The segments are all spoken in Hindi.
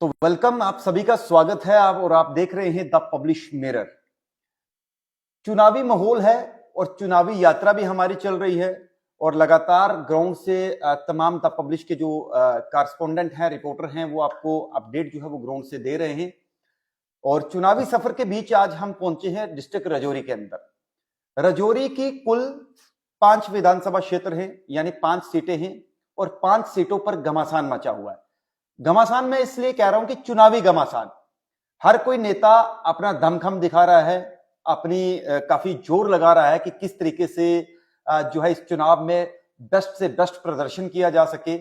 तो वेलकम, आप सभी का स्वागत है। आप देख रहे हैं द पब्लिश मिरर। चुनावी माहौल है और चुनावी यात्रा भी हमारी चल रही है और लगातार ग्राउंड से तमाम द पब्लिश के जो कॉरेस्पोंडेंट हैं, रिपोर्टर हैं, वो आपको अपडेट जो है वो ग्राउंड से दे रहे हैं। और चुनावी सफर के बीच आज हम पहुंचे हैं डिस्ट्रिक्ट राजौरी के अंदर। राजौरी की कुल 5 विधानसभा क्षेत्र हैं, यानी 5 सीटें हैं और 5 सीटों पर घमासान मचा हुआ है। घमासान मैं इसलिए कह रहा हूं कि चुनावी घमासान, हर कोई नेता अपना दमखम दिखा रहा है, अपनी काफी जोर लगा रहा है कि किस तरीके से जो है इस चुनाव में बेस्ट से बेस्ट प्रदर्शन किया जा सके।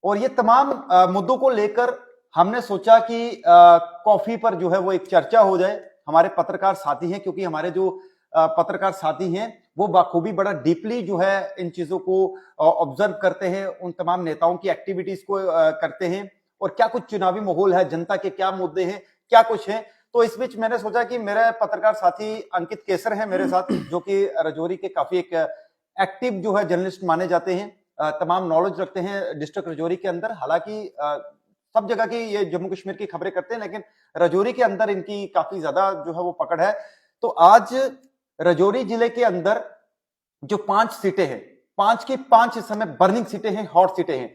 और ये तमाम मुद्दों को लेकर हमने सोचा कि कॉफी पर जो है वो एक चर्चा हो जाए। हमारे पत्रकार साथी हैं, क्योंकि हमारे जो पत्रकार साथी हैं वो बाखूबी बड़ा डीपली जो है इन चीजों को ऑब्जर्व करते हैं, उन तमाम नेताओं की एक्टिविटीज को करते हैं और क्या कुछ चुनावी माहौल है, जनता के क्या मुद्दे हैं, क्या कुछ है। तो इस बीच मैंने सोचा कि मेरे पत्रकार साथी अंकित केसर हैं मेरे साथ, जो कि राजौरी के काफी एक एक्टिव जो है जर्नलिस्ट माने जाते हैं, तमाम नॉलेज रखते हैं डिस्ट्रिक्ट राजौरी के अंदर। हालांकि सब जगह की ये जम्मू कश्मीर की खबरें करते हैं, लेकिन राजौरी के अंदर इनकी काफी ज्यादा जो है वो पकड़ है। तो आज राजौरी जिले के अंदर जो 5 सीटें हैं, 5 की 5 इस समय बर्निंग सीटें हैं, हॉट सीटें हैं।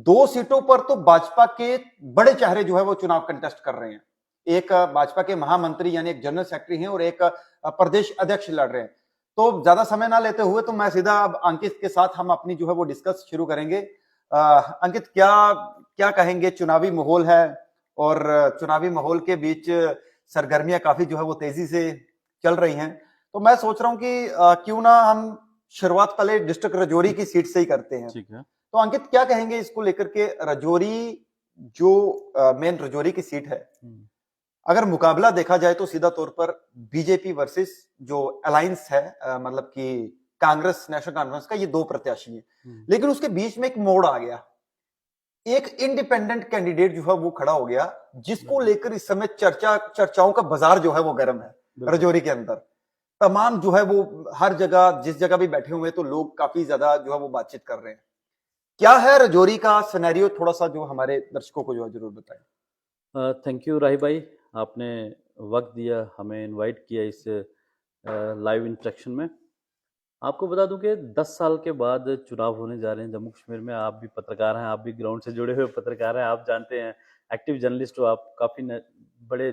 2 सीटों पर तो भाजपा के बड़े चेहरे जो है वो चुनाव कंटेस्ट कर रहे हैं। एक भाजपा के महामंत्री यानी एक जनरल सेक्रेटरी हैं और एक प्रदेश अध्यक्ष लड़ रहे हैं। तो ज्यादा समय ना लेते हुए तो मैं सीधा अब अंकित के साथ हम अपनी जो है वो डिस्कस शुरू करेंगे। अंकित, क्या क्या कहेंगे? चुनावी माहौल है और चुनावी माहौल के बीच सरगर्मियां काफी जो है वो तेजी से चल रही हैं। तो मैं सोच रहा हूं कि क्यों ना हम शुरुआत पहले डिस्ट्रिक्ट राजौरी की सीट से ही करते हैं। ठीक है। तो अंकित, क्या कहेंगे इसको लेकर के? राजौरी जो मेन राजौरी की सीट है, अगर मुकाबला देखा जाए तो सीधा तौर पर बीजेपी वर्सेस जो अलायंस है, मतलब कि कांग्रेस, नेशनल कॉन्फ्रेंस का, ये 2 प्रत्याशी हैं। लेकिन उसके बीच में एक मोड़ आ गया, एक इंडिपेंडेंट कैंडिडेट जो है वो खड़ा हो गया, जिसको लेकर इस समय चर्चाओं का बाजार जो है वो गर्म है राजौरी के अंदर। तमाम जो है वो हर जगह, जिस जगह भी बैठे हुए तो लोग काफी ज्यादा जो है वो बातचीत कर रहे हैं। क्या है राजौरी का सिनेरियो? थोड़ा सा जो हमारे दर्शकों को जो है जरूर बताएं। थैंक यू राही भाई, आपने वक्त दिया, हमें इनवाइट किया इस लाइव इंटरेक्शन में। आपको बता दूं कि 10 साल के बाद चुनाव होने जा रहे हैं जम्मू कश्मीर में। आप भी पत्रकार हैं, आप भी ग्राउंड से जुड़े हुए पत्रकार हैं, आप जानते हैं, एक्टिव जर्नलिस्ट हो आप, काफ़ी बड़े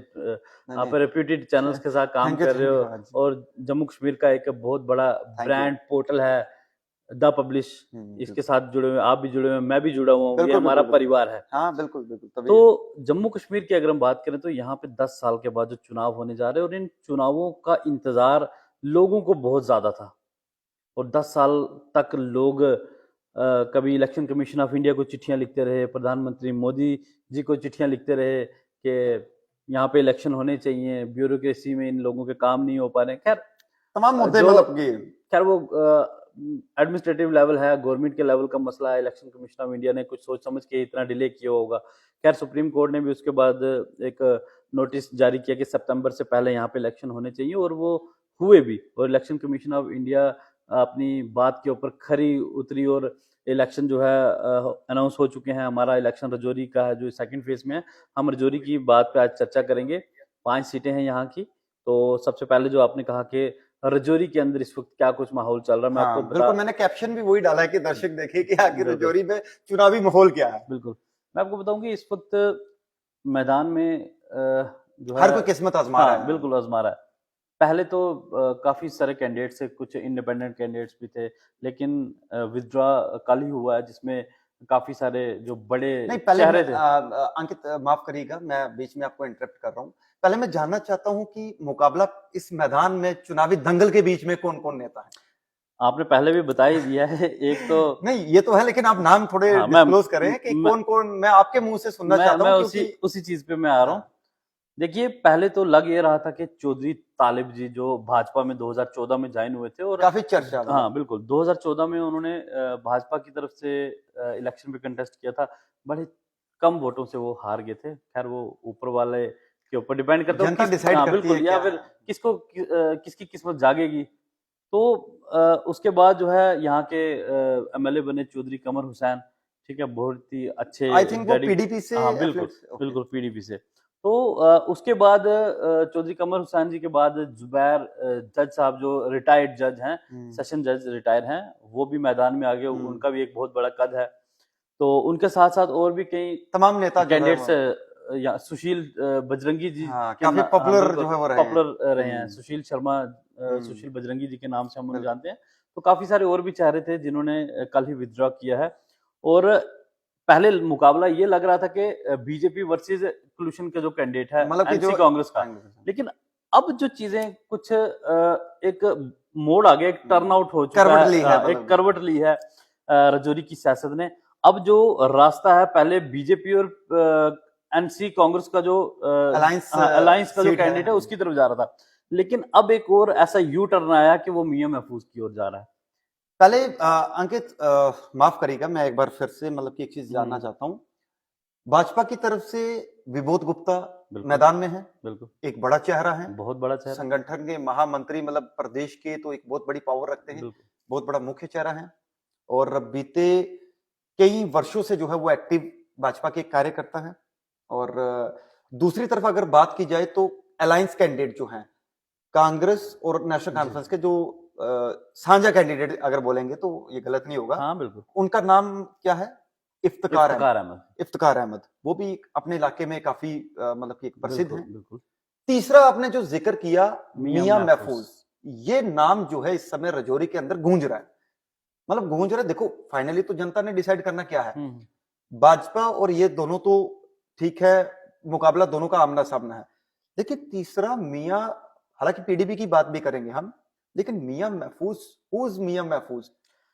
आप रेप्यूटेड चैनल्स के साथ काम कर रहे हो और जम्मू कश्मीर का एक बहुत बड़ा ब्रांड पोर्टल है द पब्लिश, इसके साथ जुड़े हुए, आप भी जुड़े हुए, मैं भी जुड़ा हुआ हूँ, ये हमारा परिवार है। हाँ, बिल्कुल बिल्कुल। तो जम्मू कश्मीर की अगर हम बात करें तो यहाँ पे 10 साल के बाद जो चुनाव होने जा रहे हैं और इन चुनावों का इंतजार लोगों को बहुत ज्यादा था और 10 साल तक लोग कभी इलेक्शन कमीशन ऑफ इंडिया को चिट्ठियां लिखते रहे, प्रधानमंत्री मोदी जी को चिट्ठियां लिखते रहे कि यहाँ पे इलेक्शन होने चाहिए, ब्यूरोक्रेसी में इन लोगों के काम नहीं हो पा रहे। खैर तमाम मुद्दे मतलब खैर वो एडमिनिस्ट्रेटिव लेवल है, गवर्नमेंट के लेवल का मसला है। इलेक्शन कमीशन ऑफ इंडिया ने कुछ सोच समझ के इतना डिले किया होगा। खैर सुप्रीम कोर्ट ने भी उसके बाद एक नोटिस जारी किया कि सितंबर से पहले यहाँ पे इलेक्शन होने चाहिए और वो हुए भी। और इलेक्शन कमीशन ऑफ इंडिया अपनी बात के ऊपर खरी उतरी और इलेक्शन जो है अनाउंस हो चुके हैं। हमारा इलेक्शन राजौरी का है जो सेकंड फेज में है। हम राजौरी की बात पे आज चर्चा करेंगे। 5 सीटें हैं यहाँ की। तो सबसे पहले जो आपने कहा कि राजौरी के अंदर इस वक्त क्या कुछ माहौल चल रहा है, मैं आपको बिल्कुल, मैंने कैप्शन भी वही डाला है कि दर्शक देखें कि आखिर राजौरी में चुनावी माहौल क्या है। बिल्कुल, मैं आपको बताऊं कि इस वक्त मैदान में जो है हर कोई किस्मत आजमा रहा है। बिल्कुल आजमा रहा है। पहले तो काफी सारे कैंडिडेट्स थे, कुछ इंडिपेंडेंट कैंडिडेट्स भी थे, लेकिन विथड्रॉ कल ही हुआ है जिसमें काफी सारे जो बड़े चेहरे थे। अंकित माफ करिएगा, मैं बीच में आपको इंटरप्ट कर रहा हूँ। पहले मैं जानना चाहता हूँ कि मुकाबला इस मैदान में चुनावी दंगल के बीच में कौन कौन नेता है? आपने पहले भी बता ही दिया है। एक तो नहीं, ये तो है, लेकिन आप नाम थोड़े डिस्क्लोज करें कि कौन कौन। मैं आपके मुंह से सुनना चाहता हूँ, क्योंकि उसी चीज पे मैं आ रहा हूँ। देखिए, पहले तो लग ये रहा था कि चौधरी तालिब जी जो भाजपा में 2014 में ज्वाइन हुए थे और काफी चर्चा, हाँ बिल्कुल, 2014 में उन्होंने भाजपा की तरफ से इलेक्शन में कंटेस्ट किया था। बड़े कम वोटों से वो हार गए थे। खैर वो ऊपर वाले के ऊपर डिपेंड करता है, जनता डिसाइड करती है या फिर किसकी किस्मत जागेगी। तो उसके बाद जो है यहाँ के एमएलए बने चौधरी कमर हुसैन, ठीक है, बहुत ही अच्छे आई थिंक वो डेडी पीडीपी से हाँ बिल्कुल affiliates- okay. बिल्कुल पीडीपी से। तो उसके बाद चौधरी कमर हुसैन जी के बाद जुबैर जज साहब जो रिटायर्ड जज हैं, सेशन जज रिटायर हैं, वो भी मैदान में आ गए, उनका भी एक बहुत बड़ा कद है। तो उनके साथ साथ और भी कई तमाम नेता जो है कैंडिडेट्स या सुशील बजरंगी जी हाँ, के काफी हाँ, पॉपुलर बिल्कुल, जो है वो रहे हैं। पॉपुलर रहे हैं। सुशील शर्मा सुशील बजरंगी जी के नाम से हम उन्हें जानते हैं। तो काफी सारे और भी चेहरे थे जिन्होंने कल ही विथड्रॉ किया है। और पहले मुकाबला ये लग रहा था कि बीजेपी वर्सेस कोलिशन का जो कैंडिडेट है मतलब कि एनसी जो कांग्रेस का, लेकिन अब जो चीजें कुछ एक मोड़ आ गया, एक टर्न आउट हो चुका करवट ली है, एक करवट ली है रजौरी की सियासत ने। अब जो रास्ता है, पहले बीजेपी और एनसी कांग्रेस का जो अलायंस का जो कैंडिडेट है उसकी तरफ जा रहा था, लेकिन अब एक और ऐसा यू टर्न आया कि वो मियां महफूज की ओर जा रहा है। पहले अंकित माफ करिएगा, मैं एक बार फिर से मतलब कि एक चीज जानना चाहता हूँ। भाजपा की तरफ से विबोध गुप्ता मैदान में है, बिल्कुल एक बड़ा चेहरा है, बहुत बड़ा चेहरा, संगठन के महामंत्री, मतलब प्रदेश के तो एक बहुत बड़ी पावर रखते हैं, बहुत बड़ा मुख्य चेहरा है। और बीते कई वर्षों से जो है वो एक्टिव भाजपा के कार्यकर्ता है। और दूसरी तरफ अगर बात की जाए तो अलायंस कैंडिडेट जो हैं, कांग्रेस और नेशनल कॉन्फ्रेंस के जो साझा कैंडिडेट अगर बोलेंगे तो ये गलत नहीं होगा, हाँ बिल्कुल, उनका नाम क्या है? इफ्तिकार अहमद। इफ्तिकार अहमद, वो भी अपने इलाके में काफी मतलब कि एक प्रसिद्ध है। बिल्कुल। तीसरा आपने जो जिक्र किया मियां महफूज, ये नाम जो है इस समय रजौरी के अंदर गूंज रहा है। मतलब गूंज रहा है, देखो फाइनली तो जनता ने डिसाइड करना क्या है। भाजपा और ये दोनों तो ठीक है, मुकाबला दोनों का आमना सामना है, लेकिन तीसरा मियां, हालांकि पीडीपी की बात भी करेंगे हम, लेकिन मियां महफूज, मियां महफूज,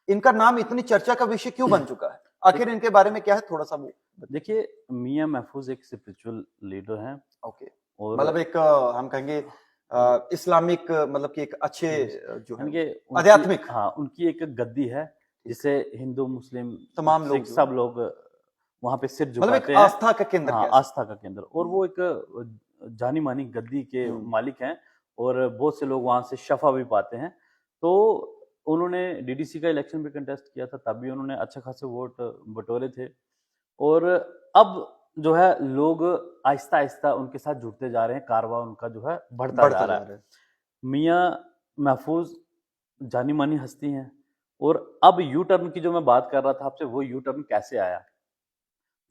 इनका नाम इतनी चर्चा का विषय क्यों बन चुका है? आखिर इनके बारे में क्या है, थोड़ा सा वो देखिए। मियां महफूज एक स्पिरिचुअल लीडर हैं, ओके, और मतलब एक हम कहेंगे इस्लामिक, मतलब कि एक अच्छे जो है आध्यात्मिक, हाँ, उनकी एक गद्दी है जिसे हिंदू मुस्लिम तमाम लोग, सब लोग वहां पे सिर मतलब झुकाते एक हैं, आस्था का केंद्र, हाँ, आस्था का केंद्र। और वो एक जानी मानी गद्दी के मालिक हैं, और बहुत से लोग वहां से शफा भी पाते हैं। तो उन्होंने डीडीसी का इलेक्शन में कंटेस्ट किया था, तब भी उन्होंने अच्छे खासे वोट बटोरे थे। और अब जो है लोग आहिस्ता आहिस्ता उनके साथ जुड़ते जा रहे हैं, कारवां उनका जो है बढ़ता जा रहा है। मियां महफूज जानी मानी हस्ती हैं, और अब यू टर्न की जो मैं बात कर रहा था आपसे, वो यू टर्न कैसे आया?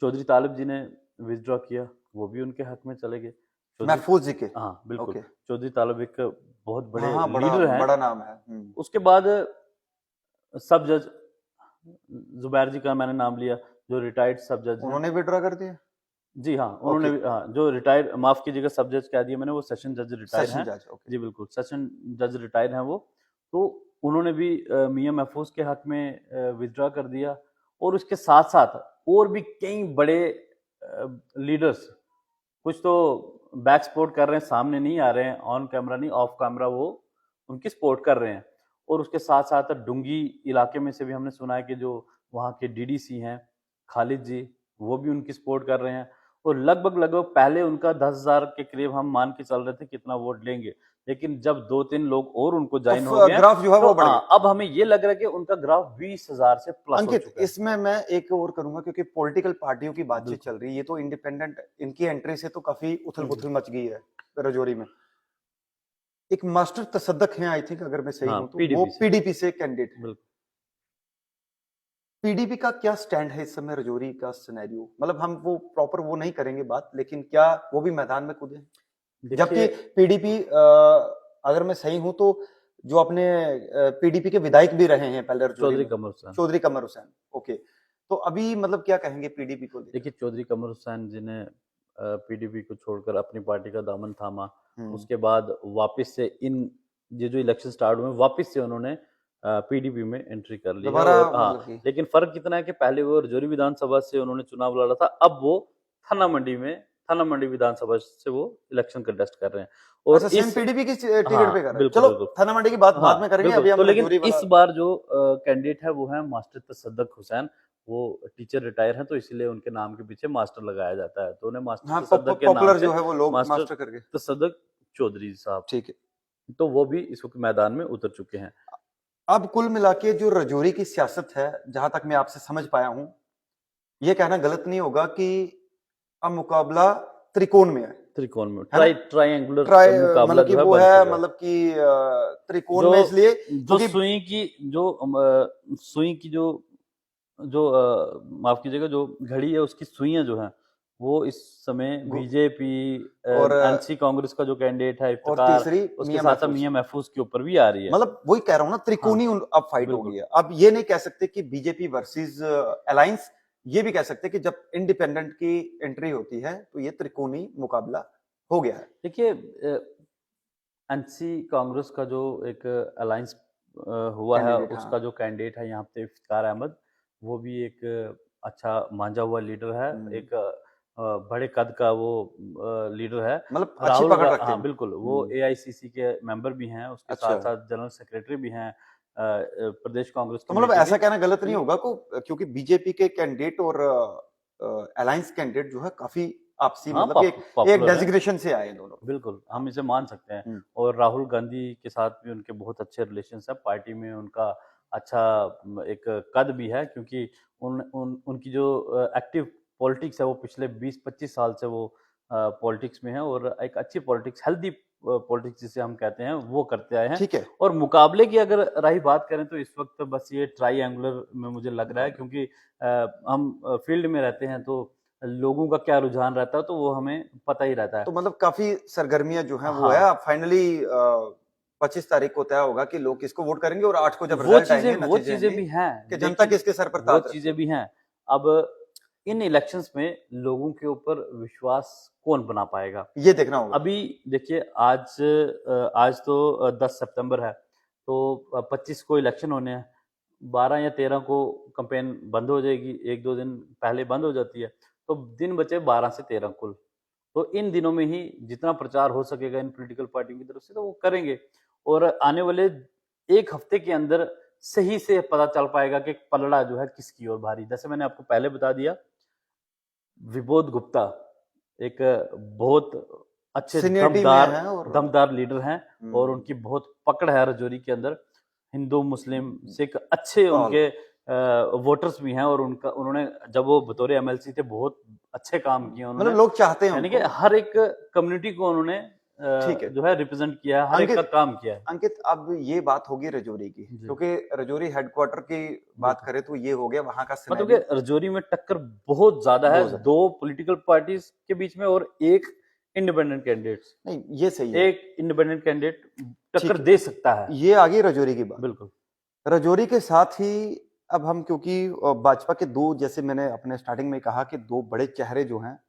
चौधरी तालिब जी ने विथड्रॉ किया, वो भी उनके हक में चले गए, महफूज जी के, हाँ बिल्कुल। चौधरी तालिब एक बहुत बड़े लीडर लीडर हैं, बड़ा नाम है। उसके बाद सब जज जुबैर जी का मैंने नाम लिया, जो रिटायर्ड सब जज, उन्होंने विथड्रॉ कर दिया। जी हाँ, उन्होंने हाँ, जो रिटायर्ड, माफ कीजिएगा, सब जज कह दिया मैंने, वो सेशन जज रिटायर हैं। जी बिल्कुल, सेशन जज रिटायर हैं वो। तो उन्होंने भी मियां महफूज के हक में विथड्रॉ कर दिया। और उसके साथ साथ और भी कई बड़े लीडर्स, कुछ तो बैक सपोर्ट कर रहे हैं, सामने नहीं आ रहे हैं, ऑन कैमरा नहीं, ऑफ कैमरा वो उनकी सपोर्ट कर रहे हैं। और उसके साथ साथ डुंगी इलाके में से भी हमने सुना है कि जो वहाँ के डीडीसी हैं खालिद जी, वो भी उनकी सपोर्ट कर रहे हैं। और लगभग पहले उनका 10,000 के करीब हम मान के चल रहे थे कितना वोट लेंगे, लेकिन जब 2-3 लोग और उनको ज्वाइन हो गए, ग्राफ जो है वो बढ़ गया। अब हमें ये लग रहा है कि उनका ग्राफ 20,000 से प्लस हो चुका है। इसमें मैं एक और करूंगा, क्योंकि पॉलिटिकल पार्टियों की बातचीत चल रही है, ये तो इंडिपेंडेंट, इनकी एंट्री से तो काफी उथल पुथल मच गई है रजौरी में। एक मास्टर तसद्दक हैं, आई थिंक अगर मैं सही हूं तो वो पीडीपी से कैंडिडेट है। पीडीपी का क्या स्टैंड है इस समय रजौरी का सिनेरियो? मतलब हम वो प्रॉपर वो नहीं करेंगे बात, लेकिन क्या वो भी मैदान में कूदे? जबकि पीडीपी अगर मैं सही हूं तो जो अपने पीडीपी के विधायक भी रहे हैं पहले, चौधरी कमर हुसैन। ओके, तो अभी मतलब क्या कहेंगे पीडीपी को? देखिए, चौधरी कमर हुसैन जी ने पीडीपी को छोड़कर अपनी पार्टी का दामन थामा, उसके बाद वापस से ये जो इलेक्शन स्टार्ट हुए, वापस से उन्होंने पीडीपी में एंट्री कर ली है। और हाँ, लेकिन फर्क कितना है कि पहले वो रजौरी विधानसभा से उन्होंने चुनाव लड़ा था, अब वो थाना मंडी विधानसभा से वो इलेक्शन कंटेस्ट कर रहे हैं। और इस पीडीपी की टिकट पे कर रहे हैं। चलो थाना मंडी की बात बाद में करेंगे, अभी हम तो लेकिन इस बार जो कैंडिडेट है वो है मास्टर तसद्दक हुसैन। वो टीचर रिटायर हैं, तो इसलिए उनके नाम के पीछे मास्टर लगाया जाता है, तो उन्हें मास्टर तसद्दक के नाम से जो है वो लोग मास्टर करके तसद्दक चौधरी साहब, ठीक है, तो वो भी इस वक्त मैदान में उतर चुके हैं। अब कुल मिला के जो रजौरी की सियासत है, जहां तक मैं आपसे समझ पाया हूं, ये कहना गलत नहीं होगा कि अब मुकाबला त्रिकोण में है त्रिकोण में है ना? ट्रायंगुलर ट्राई मुकाबला मतलब कि जो है वो बन है, चुका है। मतलब कि त्रिकोण जो में इसलिए जो क्योंकि सुई की जो जो माफ कीजिएगा, जो घड़ी है उसकी सुइयां जो है वो इस समय गु- बीजेपी और एनसी कांग्रेस का जो कैंडिडेट है और इफ्तिकार, तीसरी उसके मियां साथ साथ महफूज, मियां महफूज के ऊपर भी आ रही है। मतलब वही कह रहा हूं ना, हाँ, त्रिकोणी अब फाइट हो बिल्कुल गई है। अब ये नहीं कह सकते कि बीजेपी वर्सेस अलायंस, ये भी कह सकते कि जब इंडिपेंडेंट की एंट्री होती है तो ये त्रिकोणी मुकाबला हो गया है। देखिए एनसी कांग्रेस का जो एक अलायंस हुआ है, कैंडिडेट, उसका हाँ। जो कैंडिडेट है यहाँ पे इफ्तिकार अहमद, वो भी एक अच्छा मांझा हुआ लीडर है, एक बड़े कद का वो लीडर है। मतलब अच्छी पकड़ रखते हाँ हैं। बिल्कुल, वो एआईसीसी के मेंबर भी हैं, उसके साथ अच्छा, साथ जनरल सेक्रेटरी भी हैं प्रदेश कांग्रेस तो मतलब कमेटी के। ऐसा कहना गलत नहीं होगा को, क्योंकि बीजेपी के कैंडिडेट और अलायंस कैंडिडेट जो है काफी आपसी, हाँ मतलब कि एक पॉपुलर है, डेजिग्नेशन से आए हैं दोनों। बिल्कुल, हम इसे मान सकते हैं। हम्म, और राहुल गांधी के साथ भी उनके बहुत अच्छे रिलेशंस हैं, पार्टी में उनका अच्छा एक कद भी है, क्योंकि उनकी जो एक्टिव पॉलिटिक्स है वो पिछले 20-25 साल से वो पॉलिटिक्स में है, और एक अच्छी पॉलिटिक्स, हेल्दी पॉलिटिक्स जिसे हम कहते हैं, वो करते आए हैं। ठीक है। और मुकाबले की अगर रही बात करें तो इस वक्त बस ये ट्राईएंगुलर में मुझे लग रहा है, मुकाबला क्योंकि हम फील्ड में रहते हैं तो लोगों का क्या रुझान रहता है तो वो हमें पता ही रहता तो है। मतलब काफी सरगर्मियां जो हैं वो है। हाँ, अब फाइनली 25 तारीख को तय होगा कि लोग किसको वोट करेंगे, और 8 को जब रिजल्ट आएंगे, वो नतीजे चीजें आएंगे, भी हैं, कि जनता लेकिन किसके सर पर वो ताज रखती चीजें है। भी हैं। अब इन इलेक्शंस में लोगों के ऊपर विश्वास कौन बना पाएगा? ये देखना होगा। अभी देखिए, आज तो 10 सितंबर है, तो 25 को इलेक्शन होने हैं, 12 या 13 को कैंपेन बंद हो जाएगी, एक दो दिन पहले बंद हो जाती है, तो दिन बचे 12 से 13 कुल। तो इन दिनों में ही जितना प्रचार हो सकेगा इन पॉलिटिकल पार्टियों की तरफ से तो वो करेंगे, और आने वाले एक हफ्ते के अंदर सही से पता चल पाएगा कि पलड़ा जो है किसकी ओर भारी। जैसे मैंने आपको पहले बता दिया, विबोध गुप्ता एक बहुत अच्छे सीनियरिटी में है और दमदार लीडर हैं, और हम्म, उनकी बहुत पकड़ है रजौरी के अंदर। हिंदू मुस्लिम सिख अच्छे ऑल, उनके वोटर्स भी हैं, और उनका उन्होंने जब वो बतौर एमएलसी थे बहुत अच्छे काम किए उन्होंने, मतलब लोग चाहते हैं यानी कि उनको। हर एक कम्युनिटी को उन्होंने ठीक है जो है रिप्रेजेंट किया है, हर एक का अंकित, काम किया है। अंकित अब ये बात होगी रजौरी की, जी, क्योंकि रजौरी हेडक्वार्टर की बात बिल्कुल। करें तो ये हो गया वहां का मतलब सिनेरियो। कि रजौरी में टक्कर बहुत ज्यादा है, बहुत ज्यादा, दो पॉलिटिकल पार्टीज के बीच में, और एक इंडिपेंडेंट कैंडिडेट्स, नहीं ये सही है। एक इंडिपेंडेंट कैंडिडेट ठीक टक्कर है, दे सकता है। ये आ गई रजौरी की बात। बिल्कुल, रजौरी के साथ ही अब हम, क्योंकि भाजपा के दो, जैसे मैंने अपने स्टार्टिंग में कहा कि दो बड़े चेहरे जो हैं,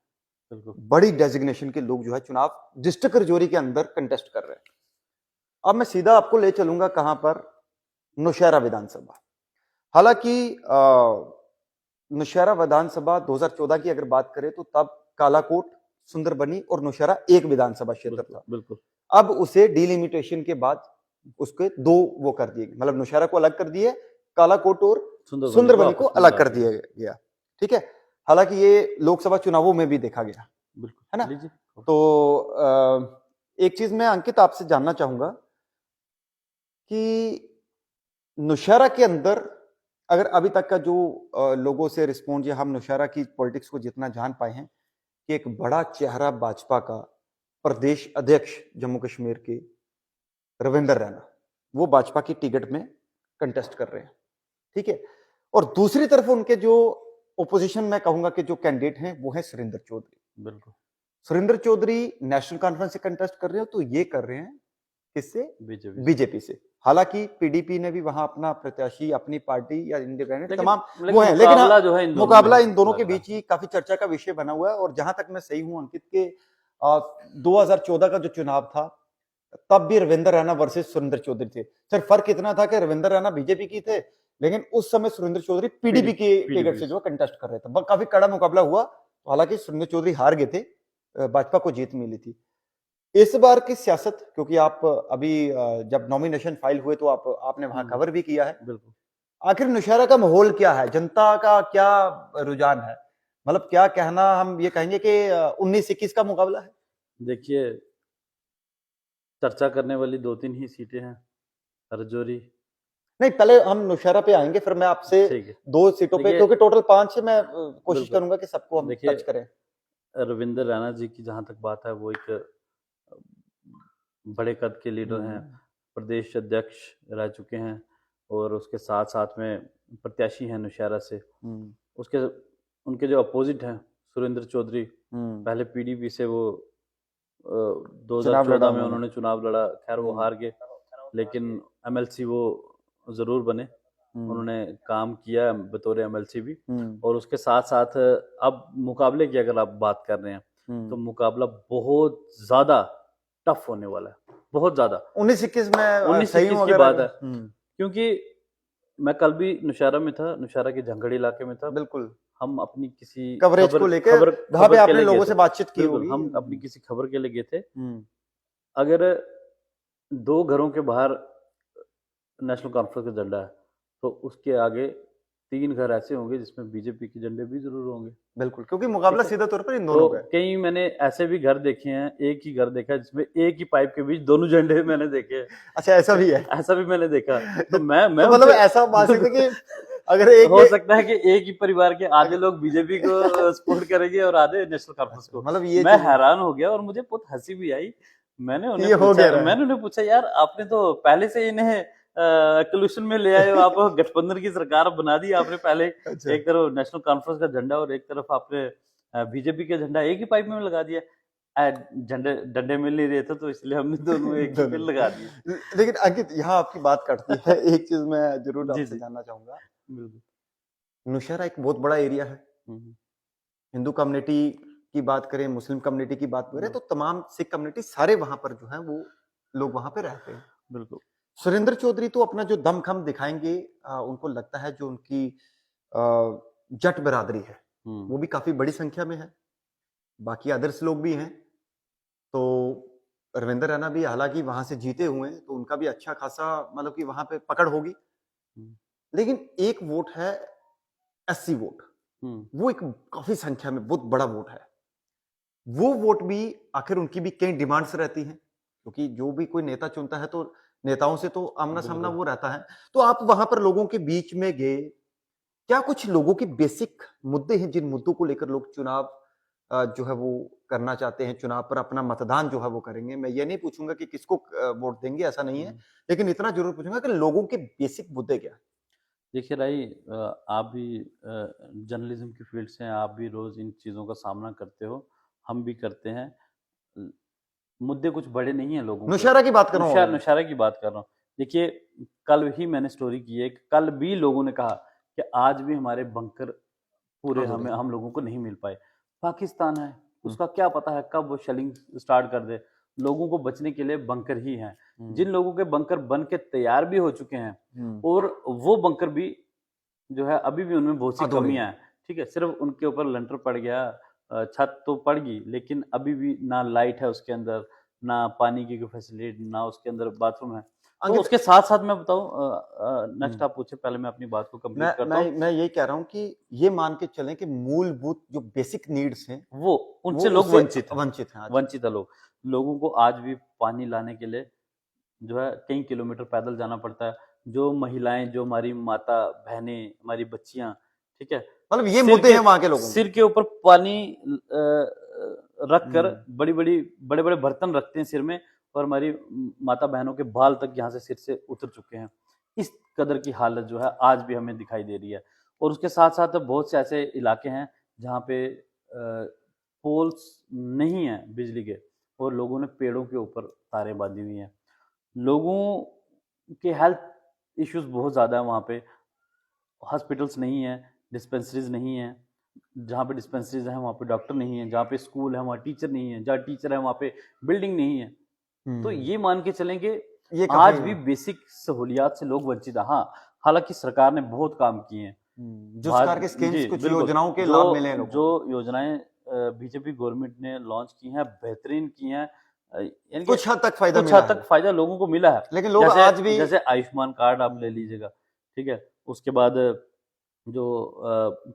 बिल्कुल, बड़ी डेजिग्नेशन के लोग जो है चुनाव डिस्ट्रिक्ट रजौरी के अंदर कंटेस्ट कर रहे हैं। अब मैं सीधा आपको ले चलूंगा कहां पर, नौशहरा विधानसभा। हालांकि नौशहरा विधानसभा 2014 की अगर बात करें तो तब कालाकोट, सुंदरबनी और नौशहरा एक विधानसभा क्षेत्र बिल्कुल, था। बिल्कुल, अब उसे डिलिमिटेशन के बाद उसके दो वो कर दिए, मतलब नौशहरा को अलग कर दिए, कालाकोट और सुंदरबनी को सुंदरबनी को आपस में अलग मिला कर दिया। दिया गया। ठीक है, हालांकि ये लोकसभा चुनावों में भी देखा गया, है ना। बिल्कुल, लीजिए। तो एक चीज मैं अंकित आपसे जानना चाहूंगा कि नौशहरा के अंदर, अगर अभी तक का जो लोगों से रिस्पॉन्स, या हम नौशहरा की पॉलिटिक्स को जितना जान पाए हैं, कि एक बड़ा चेहरा भाजपा का प्रदेश अध्यक्ष जम्मू कश्मीर के रविंदर रैना, वो भाजपा की टिकट में कंटेस्ट कर रहे हैं। ठीक है, और दूसरी तरफ उनके जो ओपोजिशन में कहूंगा कि जो कैंडिडेट हैं वो है सुरेंद्र चौधरी। बिल्कुल, सुरेंद्र चौधरी नेशनल कॉन्फ्रेंस से कंटेस्ट कर रहे हो, तो ये कर रहे हैं किससे? बीजेपी से। बीजेपी से। हालांकि पीडीपी ने भी वहां अपना प्रत्याशी, अपनी पार्टी या इंडिपेंडेंट लेकिन तमाम वो लेकिन है, लेकिन मुकाबला जो है इन दोनों में मुकाबला इन दोनों के लग रहा बीच ही काफी चर्चा का विषय बना हुआ है। और जहां तक मैं सही हूं अंकित के 2014 का जो चुनाव था, तब भी रविंद्र रैना वर्सेस सुरेंद्र चौधरी थे। सिर्फ फर्क इतना था कि रविंद्र रैना बीजेपी की थे, लेकिन उस समय सुरेंद्र चौधरी पीडीपी की टिकट से जो कंटेस्ट कर रहे थे। काफी कड़ा मुकाबला हुआ, हालांकि सुरेंद्र चौधरी हार गए थे, भाजपा को जीत मिली थी। इस बार की सियासत, क्योंकि आप अभी जब नॉमिनेशन फाइल हुए तो आपने वहां हम्म, कवर भी किया है, बिल्कुल। आखिर नौशहरा का माहौल क्या है, जनता का क्या रुझान है, मतलब क्या कहना, हम ये कहेंगे कि 19-21 का मुकाबला है? देखिए, चर्चा करने वाली दो तीन ही सीटें हैं, रजौरी, नहीं, पहले हम नौशहरा पे आएंगे, फिर मैं आपसे ठीक है। 2 सीटों पे, देखिए, क्योंकि टोटल 5 है, मैं कोशिश बिल्कुल। करूंगा कि सबको हम देखिए, टच करें। रविंद्र रैना जी की जहाँ तक बात है, वो एक बड़े कद के लीडर हैं, प्रदेश अध्यक्ष रह चुके हैं और उसके साथ साथ में प्रत्याशी हैं नौशहरा से। उसके उनके जो अपोजिट हैं सुरेंद्र चौधरी, पहले पीडीपी से वो चुनाव लड़ा 2014 में उन्होंने। उन्होंने चुनाव लड़ा, खैर वो हार गए, लेकिन एमएलसी वो जरूर बने। उन्होंने काम किया बतौर एमएलसी भी। और उसके साथ साथ अब मुकाबले की अगर आप बात कर रहे हैं तो मुकाबला बहुत ज्यादा टफ होने वाला है, बहुत ज्यादा। 19-21 में 19-21 की बात है, क्योंकि मैं कल भी नौशहरा में था, नौशहरा के झंगड़ इलाके में था। बिल्कुल, हम अपनी किसी कवरेज को लेकर वहां पे के आपने लिए लोगों गए से थे। बातचीत की बिल्कुल, होगी। हम अपनी किसी खबर के लिए गए थे। अगर 2 घरों के बाहर नेशनल कॉन्फ्रेंस का झंडा है तो उसके आगे 3 घर ऐसे होंगे जिसमें बीजेपी के झंडे भी जरूर होंगे। बिल्कुल, क्योंकि मुकाबला ठीक है। सीधा तौर पर इन दोनों तो का है। कई मैंने ऐसे भी घर देखे हैं, एक ही घर देखा है जिसमें एक ही पाइप के बीच दोनों झंडे मैंने देखे हैं। अच्छा, ऐसा भी है। ऐसा भी मैंने देखा। तो मैं तो मतलब उनसे- ऐसा मान सकते हैं कि अगर एक हो सकता है कि एक ही परिवार के आधे लोग बीजेपी को सपोर्ट करेंगे और आधे नेशनल कॉन्फ्रेंस को। मतलब ये मैं चीज़- हैरान हो गया और मुझे बहुत हंसी भी आई। मैंने ये उन्हें हो गया पूछा, है। मैंने उन्हें पूछा, यार आपने तो पहले से इन्हें कलूशन में ले आए हो, आप गठबंधन की सरकार बना दी आपने पहले। अच्छा। एक तरफ नेशनल कॉन्फ्रेंस का झंडा और एक तरफ आपने बीजेपी का झंडा एक ही पाइप में लगा दिया। झंडे डंडे मिल नहीं रहे थे तो इसलिए हमने दोनों एक ही पे लगा दिए। लेकिन अंकित, यहाँ आपकी बात कटती है, एक चीज मैं जरूर जी, आपसे जी। जानना चाहूंगा। बिल्कुल। नौशहरा एक बहुत बड़ा एरिया है। हिंदू कम्युनिटी की बात करें, मुस्लिम कम्युनिटी की बात करें, तो तमाम सिख कम्युनिटी सारे वहां पर जो है वो लोग वहां पे रहते हैं। बिल्कुल। सुरेंद्र चौधरी तो अपना जो दमखम दिखाएंगे, उनको लगता है जो उनकी जट बिरादरी है वो भी काफी बड़ी संख्या में है, बाकी अदर्स लोग भी हैं। तो रविंद्र रैना भी हालांकि वहां से जीते हुए हैं, तो उनका भी अच्छा खासा मतलब कि वहां पे पकड़ होगी। लेकिन एक वोट है एससी वोट, वो एक काफी संख्या में बहुत बड़ा वोट है। वो वोट भी आखिर उनकी भी कई डिमांड्स रहती हैं, क्योंकि जो भी कोई नेता चुनता है तो नेताओं से तो आमना सामना वो रहता है। तो आप वहां पर लोगों के बीच में गए, क्या कुछ लोगों के बेसिक मुद्दे हैं जिन मुद्दों को लेकर लोग चुनाव जो है वो करना चाहते हैं, चुनाव पर अपना मतदान जो है वो करेंगे? मैं ये नहीं पूछूंगा कि किसको वोट देंगे, ऐसा नहीं है, लेकिन इतना जरूर पूछूंगा कि लोगों के बेसिक मुद्दे क्या है। देखिए राई, आप भी जर्नलिज्म की फील्ड से हैं, आप भी रोज इन चीज़ों का सामना करते हो, हम भी करते हैं। मुद्दे कुछ बड़े नहीं है लोगों के। नौशहरा की बात कर रहा हूँ। नौशहरा की बात कर रहा हूँ। देखिए, कल ही मैंने स्टोरी की है, कल भी लोगों ने कहा कि आज भी हमारे बंकर पूरे हम लोगों को नहीं मिल पाए। पाकिस्तान है, उसका क्या पता है कब वो शेलिंग स्टार्ट कर दे। लोगों को बचने के लिए बंकर ही हैं। जिन लोगों के बंकर बन के तैयार भी हो चुके हैं और वो बंकर भी जो है अभी भी उनमें बहुत सी कमियां हैं। ठीक है, सिर्फ उनके ऊपर लंटर पड़ गया, छत तो पड़ गई, लेकिन अभी भी ना लाइट है उसके अंदर, ना पानी की कोई फैसिलिटी, ना उसके अंदर बाथरूम है। तो उसके साथ साथ मैं बताऊं, नेक्स्ट आप पूछे, पहले मैं अपनी बात को कंप्लीट करता हूं। मैं यही कह रहा हूं कि ये मान के चलें कि मूलभूत जो बेसिक नीड्स हैं वो उनसे लोग वंचित हैं। वंचित है लोगों को आज भी पानी लाने के लिए जो है कई किलोमीटर पैदल जाना पड़ता है। जो महिलाएं, जो हमारी माता बहनें, हमारी बच्चियां, ठीक है, मतलब ये मुद्दे हैं वहां के लोगों, सिर के ऊपर पानी रख कर बड़े बड़े बर्तन रखते हैं सिर में, और हमारी माता बहनों के बाल तक यहाँ से सिर से उतर चुके हैं। इस कदर की हालत जो है आज भी हमें दिखाई दे रही है। और उसके साथ साथ बहुत से ऐसे इलाके हैं जहाँ पे पोल्स नहीं है बिजली के, और लोगों ने पेड़ों के ऊपर तारें बांधी हुई हैं। लोगों के हेल्थ इश्यूज बहुत ज़्यादा है वहाँ पे। हॉस्पिटल्स नहीं है, डिस्पेंसरीज नहीं है, जहाँ पे डिस्पेंसरीज है वहाँ पे डॉक्टर नहीं है, जहाँ पे स्कूल है वहाँ टीचर नहीं है, जहाँ टीचर है वहाँ पे बिल्डिंग नहीं है। तो ये मान के चलेंगे ये आज भी बेसिक सहूलियात से लोग वंचित है। हाँ, हालांकि सरकार ने बहुत काम किए हैं, जो सरकार के स्कीम्स, कुछ योजनाओं के लाभ मिले हैं लोगों को। जो योजनाएं बीजेपी गवर्नमेंट ने लॉन्च की हैं, बेहतरीन की हैं, यानी कुछ हद तक फायदा कुछ हद तक फायदा लोगों को मिला है। लेकिन लोग आज भी, जैसे आयुष्मान कार्ड आप ले लीजिएगा, ठीक है, उसके बाद जो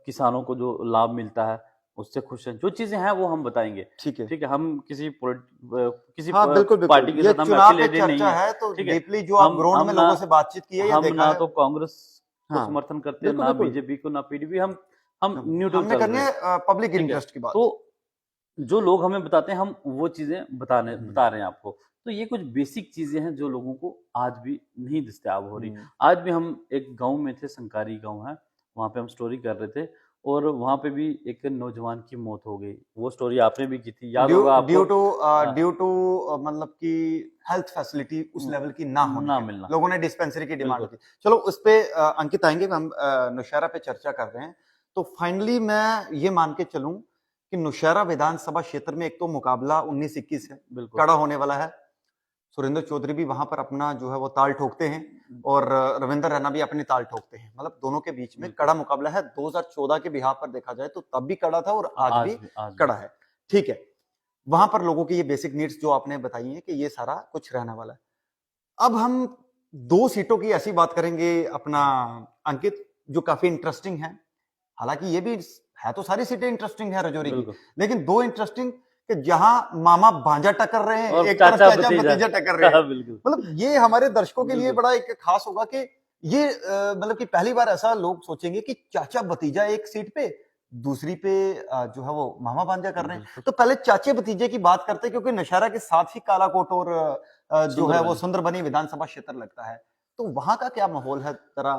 किसानों को जो लाभ मिलता है उससे खुश हैं, जो चीजें हैं वो हम बताएंगे। ठीक है। ठीक है, हम किसी हाँ, बिल्कुल, बिल्कुल। पार्टी के ये साथ हम चुनाव पे एफिलिएटेड नहीं चर्चा है। है, तो ठीक है, डीपली जो आप ग्राउंड में ना लोगों से बातचीत की है या हम देखा ना है? तो कांग्रेस को हाँ, समर्थन करते हैं, बिल्कुल, ना बिल्कुल। बीजेपी को, ना पीडीपी, हम न्यूट्रल हमने चल करनी रहे हैं। है पब्लिक ठीक है, इंटरेस्ट की बात। तो जो लोग हमें बताते हैं हम वो चीजें हुँ, बता रहे हैं आपको। तो ये कुछ बेसिक चीजें हैं जो लोगों को आज भी नहीं दस्तयाब हो रही। हुँ। आज भी हम एक गांव में थे, संकारी गांव है, वहां पे हम स्टोरी कर रहे थे और वहां पे भी एक नौजवान की मौत हो गई। वो स्टोरी आपने भी की थी, याद ड्यू होगा आपको। ड्यू टू मतलब कि हेल्थ फैसिलिटी उस लेवल की ना होने ना के, मिलना। लोगों ने डिस्पेंसरी की डिमांड बिल्कुल। की। चलो उस पे अंकित आएंगे, हम नौशहरा पे चर्चा कर रहे हैं। तो फाइनली मैं ये मान के चलूं कि नौशहरा विधानसभा क्षेत्र में एक तो मुकाबला 19-21 है, बिल्कुल। कड़ा होने वाला है। सुरेंद्र चौधरी भी वहां पर अपना जो है वो ताल ठोकते हैं और रविंद्र रैना भी अपनी ताल ठोकते हैं। मतलब दोनों के बीच में बिल्कुल। कड़ा मुकाबला है। 2014 के बिहार पर देखा जाए तो तब भी कड़ा था और आज भी आज भी। कड़ा है। ठीक है, वहां पर लोगों की ये बेसिक नीड्स जो आपने बताई है कि ये सारा कुछ रहने वाला है। अब हम 2 सीटों की ऐसी बात करेंगे अपना अंकित, जो काफी इंटरेस्टिंग है। हालांकि ये भी है, तो सारी सीटें इंटरेस्टिंग है राजौरी की, बिल्कुल। लेकिन 2 इंटरेस्टिंग कि जहां मामा भांजा टक्कर रहे हैं, और एक तरफ चाचा चाचा भतीजा। भतीजा टक्कर रहे हैं। बिल्कुल। मतलब ये हमारे दर्शकों के लिए बिल्कुल। बड़ा एक खास होगा कि ये मतलब कि पहली बार ऐसा लोग सोचेंगे कि चाचा भतीजा एक सीट पे, दूसरी पे जो है वो मामा भांजा कर रहे हैं। बिल्कुल। तो पहले चाचे भतीजे की बात करते हैं, क्योंकि नौशहरा के साथ ही कालाकोट और जो है वो सुंदरबनी। सुंदरबनी विधानसभा क्षेत्र लगता है। तो वहां का क्या माहौल है जरा,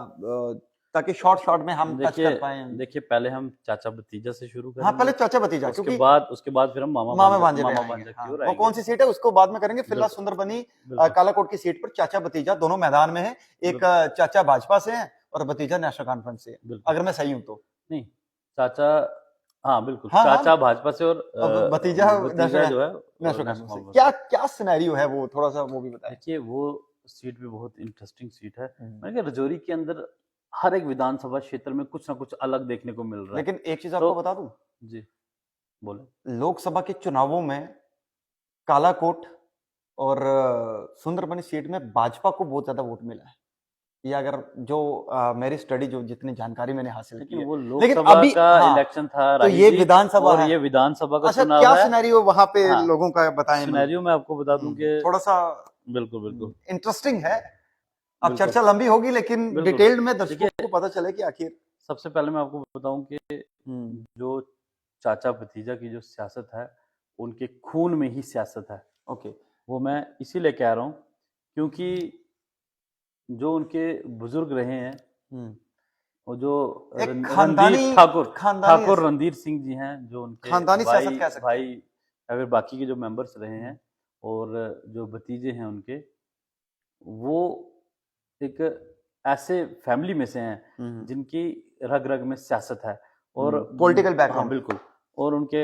ताकि शॉर्ट में हम टच देखिए कर पाए। देखिए, पहले हम चाचा भतीजा से शुरू हाँ, करेंगे। पहले चाचा भतीजा, क्योंकि उसके बाद फिर हम मामा भांजे पे मामा आएंगे। भांजा की हाँ, ओर वो आएंगे। कौन सी सीट है उसको बाद में करेंगे। फिलहाल बिल्कुल। सुंदरबनी बिल्कुल। कालाकोट की सीट पर चाचा भतीजा दोनों मैदान में है। एक बिल्कुल। चाचा भाजपा से है और भतीजा नेशनल कॉन्फ्रेंस से है, बिल्कुल। अगर मैं सही हूं तो। नहीं, चाचा, हाँ बिल्कुल, हाँ, हाँ। चाचा भाजपा से और अब भतीजा भतीजा जो है नेशनल नेशनल कॉन्फ्रेंस से। कांग्रेस क्या से। क्या सिनेरियो है वो, थोड़ा सा वो भी बताएं। देखिए, वो सीट भी बहुत इंटरेस्टिंग सीट है। मैंने कहा रजौरी के अंदर हर एक विधानसभा क्षेत्र में कुछ ना कुछ अलग देखने को मिल रहा है। लेकिन एक चीज तो आपको बता दूं, जी बोले। लोकसभा के चुनावों में कालाकोट और सुंदरबनी सीट में भाजपा को बहुत ज्यादा वोट मिला है। ये अगर जो मेरी स्टडी, जो जितनी जानकारी मैंने हासिल की लेकिन है, वो लेकिन लोकसभा अभी का हाँ, इलेक्शन था तो राही ये जी, विधानसभा और है। ये विधानसभा का अच्छा, चुनाव क्या है। सिनेरियो वहां पे हाँ, लोगों का बताएं, मतलब सिनेरियो मैं आपको बता दूं कि थोड़ा सा बिल्कुल बिल्कुल इंटरेस्टिंग है। अब बिल्कुल चर्चा लंबी होगी, लेकिन बिल्कुल। डिटेल्ड में दर्शकों देखिए, को पता चले कि आखिर। सबसे पहले मैं आपको बताऊं कि हम्म, जो चाचा भतीजा की जो सियासत है, उनके खून में ही सियासत है। ओके। वो मैं इसीलिए कह रहा हूं क्योंकि जो उनके बुजुर्ग रहे हैं, हम्म, वो जो एक रणधीर खानदानी ठाकुर रणधीर सिंह जी हैं, जो उनके खानदानी सियासत कह सकते हैं। भाई या फिर बाकी के जो मेंबर्स रहे हैं, और जो भतीजे हैं उनके, वो एक ऐसे फैमिली में से हैं जिनकी रग रग में सियासत है। और पॉलिटिकल हाँ बैकग्राउंड। बिल्कुल, और उनके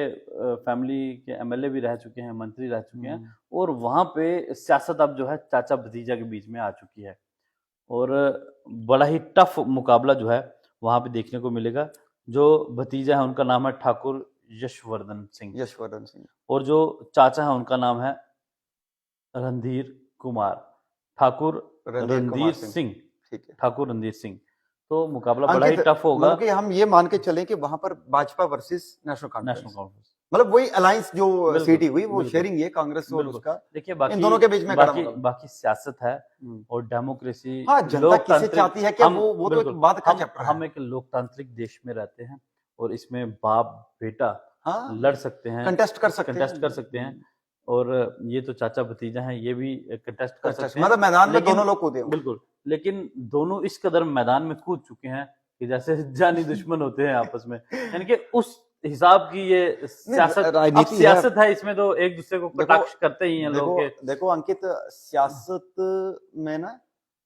फैमिली के एमएलए भी रह चुके हैं, मंत्री रह चुके हैं, और वहां पे सियासत अब जो है चाचा भतीजा के बीच में आ चुकी है। और बड़ा ही टफ मुकाबला जो है वहां पे देखने को मिलेगा। जो भतीजा है उनका नाम है ठाकुर यशवर्धन सिंह, और जो चाचा है उनका नाम है रणधीर कुमार ठाकुर रणधीर सिंह। ठीक है। ठाकुर रणधीर सिंह। तो मुकाबला बड़ा ही अंकित, टफ होगा। मतलब कि हम ये मान के चलें कि वहां पर Bhajpa versus national national conference, conference. मतलब वही अलायंस जो बिल्कुल, सीटी हुई वो बिल्कुल, शेयरिंग है कांग्रेस और बिल्कुल। उसका, देखिए, इन दोनों के बीच में कड़ा मुकाबला। बाकी सियासत है और डेमोक्रेसी, हाँ, जनता किसे चाहती है क्या, वो तो एक बात का चैप्टर है। हम एक लोकतांत्रिक देश में रहते हैं, और इसमें बाप बेटा हाँ, लड़ सकते हैं, कंटेस्ट कर सकते हैं। और ये तो चाचा भतीजा हैं, ये भी कंटेस्ट कर सकते हैं, मतलब मैदान में दोनों लोग कूदे। बिल्कुल। लेकिन दोनों इस कदर मैदान में कूद चुके हैं कि जैसे जानी दुश्मन होते हैं आपस में, यानी कि उस हिसाब की ये सियासत, अब सियासत है, इसमें तो एक दूसरे को कटाक्ष करते ही हैं लोग। देखो अंकित, सियासत में ना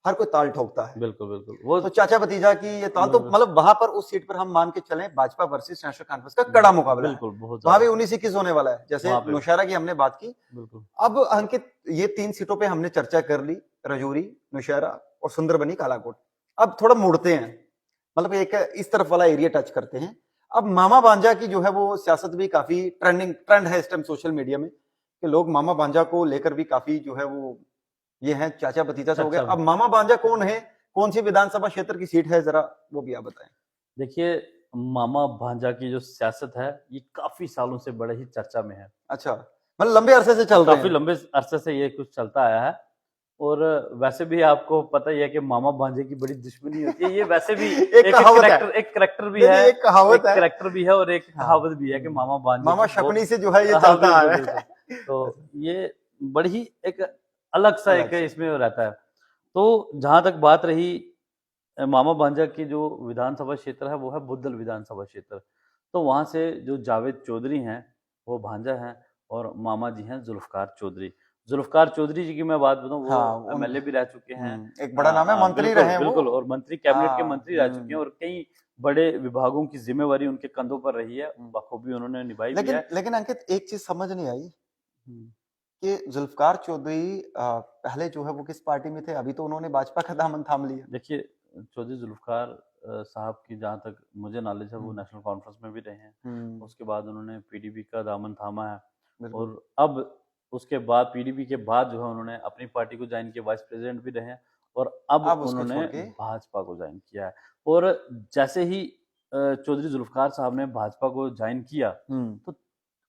हर कोई ताल ठोकता है। बिल्कुल बिल्कुल। वो तो चाचा भतीजा की ये ताल, तो मतलब वहां पर उस सीट पर हम मान के चलें भाजपा वर्सेस नेशनल कॉन्फ्रेंस का कड़ा मुकाबला है। बिल्कुल, बहुत वहां भी 19-21 होने वाला है, जैसे वहां पे नौशहरा की हमने बात की। बिल्कुल। अब अंकित, ये 3 सीटों पे हमने चर्चा कर ली, राजौरी, नौशहरा और सुंदरबनी कालाकोट। अब थोड़ा मुड़ते हैं, मतलब एक इस तरफ वाला एरिया टच करते हैं। अब मामा भांजा की जो है वो सियासत भी काफी ट्रेंड है इस टाइम सोशल मीडिया में, कि लोग मामा भांजा को लेकर भी काफी जो है वो ये है, चाचा भतीजा से हो गया। अब मामा भांजा कौन है, कौन सी विधानसभा क्षेत्र की सीट है, जरा वो भी आप बताएं। देखिए, मामा भांजा की जो सियासत है ये काफी सालों से बड़े ही चर्चा में है। अच्छा, मतलब लंबे अरसे से चल रहे काफी हैं। लंबे अरसे से ये कुछ चलता आया है। और वैसे भी आपको पता ही है कि मामा भांजे की बड़ी दुश्मनी होती है। ये वैसे भी एक कहावत है। एक करैक्टर भी नहीं, है, नहीं, एक कहावत है। करैक्टर भी है और एक हाँ। कहावत भी है कि मामा भांजे मामा की बहुत शकुनी से जो है ये हाँ, चलता आ बिल्कुल, रहा है। बिल्कुल। तो ये बड़ी ही एक अलग सा अलग एक से। इसमें रहता है। तो जहाँ तक बात रही मामा भांजा की जो विधानसभा क्षेत्र है वो है बुद्धल विधानसभा क्षेत्र। तो वहाँ से जो जावेद चौधरी हैं वो भांजा हैं और मामा जी हैं जुल्फ़कार चौधरी। जुल्फ़कार चौधरी जी की मैं बात बताऊँ वो हाँ, एमएलए भी रह चुके हैं। एक बड़ा नाम है, मंत्री बिल्कुल, रहे हैं वो। बिल्कुल और मंत्री कैबिनेट के हाँ, मंत्री रह चुके हैं और कई बड़े विभागों की ज़िम्मेवारी उनके कंधों पर रही है, हुँ। बखूबी उन्होंने निभाई भी लेकिन है। लेकिन अंकित एक चीज़ समझ नहीं आई हुँ। कि जुल्फ़कार चौधरी पहले जो है वो किस पार्टी में थे? अभी तो उन्होंने भाजपा का दामन थाम लिया। देखिए, चौधरी ज़ुल्फ़कार साहब की जहाँ तक मुझे नॉलेज है वो हुँ। नेशनल कॉन्फ्रेंस में भी रहे हैं। हुँ, उसके बाद उन्होंने पीडीपी का दामन थामा है बिल्कुल। और अब उसके बाद पीडीपी के बाद जो है उन्होंने अपनी पार्टी को जॉइन किया, वाइस प्रेज़िडेंट भी रहे हैं और अब अब उसको उन्होंने छोड़ के भाजपा को जॉइन किया है। और जैसे ही चौधरी ज़ुल्फ़कार साहब ने भाजपा को जॉइन किया, हुँ, तो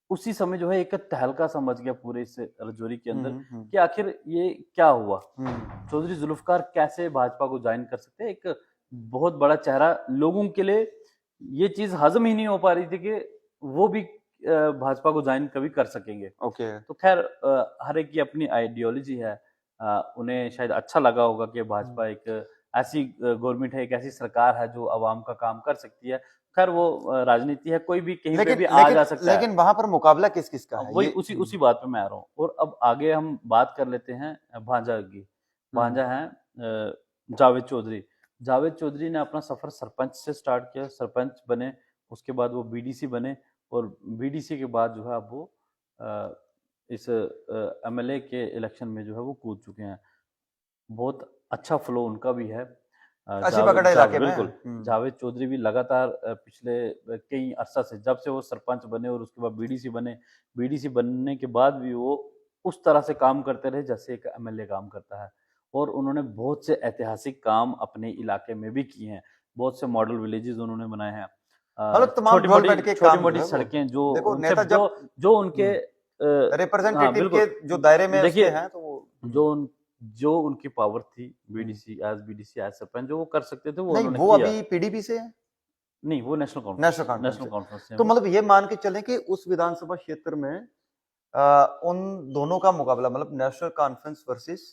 उसी समय जो है एक तहलका सा मच गया पूरे इस रजौरी के अंदर हुँ। कि आखिर ये क्या हुआ? हुँ, चौधरी जुल्फ़कार कैसे भाजपा को जॉइन कर सकते हैं? एक बहुत बड़ा चेहरा लोगों के लिए ये चीज़ हज़म ही नहीं हो पा रही थी कि वो भी भाजपा को जॉइन कभी कर सकेंगे। ओके। तो ख़ैर हर एक की अपनी आइडियोलॉजी है। उन्हें शायद अच्छा लगा होगा कि हुँ। भाजपा एक ऐसी गवर्नमेंट है, एक ऐसी सरकार है जो आवाम का काम कर सकती है। ख़ैर वो राजनीति है, कोई भी कहीं पे लेकिन भी आ लेकिन जा सकता है। लेकिन वहाँ पर मुकाबला किस-किस का है? वही ये उसी उसी बात पे मैं आ रहा हूँ और अब आगे हम बात कर लेते हैं भांजा की। हुँ, भांजा हैं जावेद चौधरी। जावेद चौधरी ने अपना सफ़र सरपंच से स्टार्ट किया, सरपंच बने, उसके बाद वो बीडीसी बने और बीडीसी के बाद जो है अब वो इस एमएलए के इलेक्शन में जो है वो कूद चुके हैं। बहुत अच्छा फ्लो उनका भी है। अस्सी पकड़ा इलाके में। बिल्कुल, जावेद चौधरी भी लगातार पिछले कई अरसा से जब से वो सरपंच बने और उसके बाद बीडीसी बनने के बाद भी वो उस तरह से काम करते रहे जैसे एक एमएलए काम करता है। और उन्होंने बहुत से ऐतिहासिक काम अपने इलाके में भी किए हैं। बहुत से मॉडल विलेजेस उन्होंने बनाए हैं। मतलब तमाम छोटी-मोटी ढोल-पीट के काम जो छोटी-मोटी है वो सड़कें जो देखो उनसे नेता जो जब जो उनके हाँ, रिप्रेजेंटेटिव बिल्कुल। के जो दायरे में उसके देखिए हैं तो वो जो उनकी पावर थी हुँ। बीडीसी एज़ सरपंच जो वो कर सकते थे वो नहीं, उन्होंने वो किया। अभी पीडीपी से है? नहीं वो नेशनल कॉन्फ्रेंस नेशनल से। कॉन्फ्रेंस से हैं तो वो। मतलब ये मान के चलें कि उस विधानसभा क्षेत्र में उन दोनों का मुकाबला मतलब नेशनल कॉन्फ्रेंस वर्सेस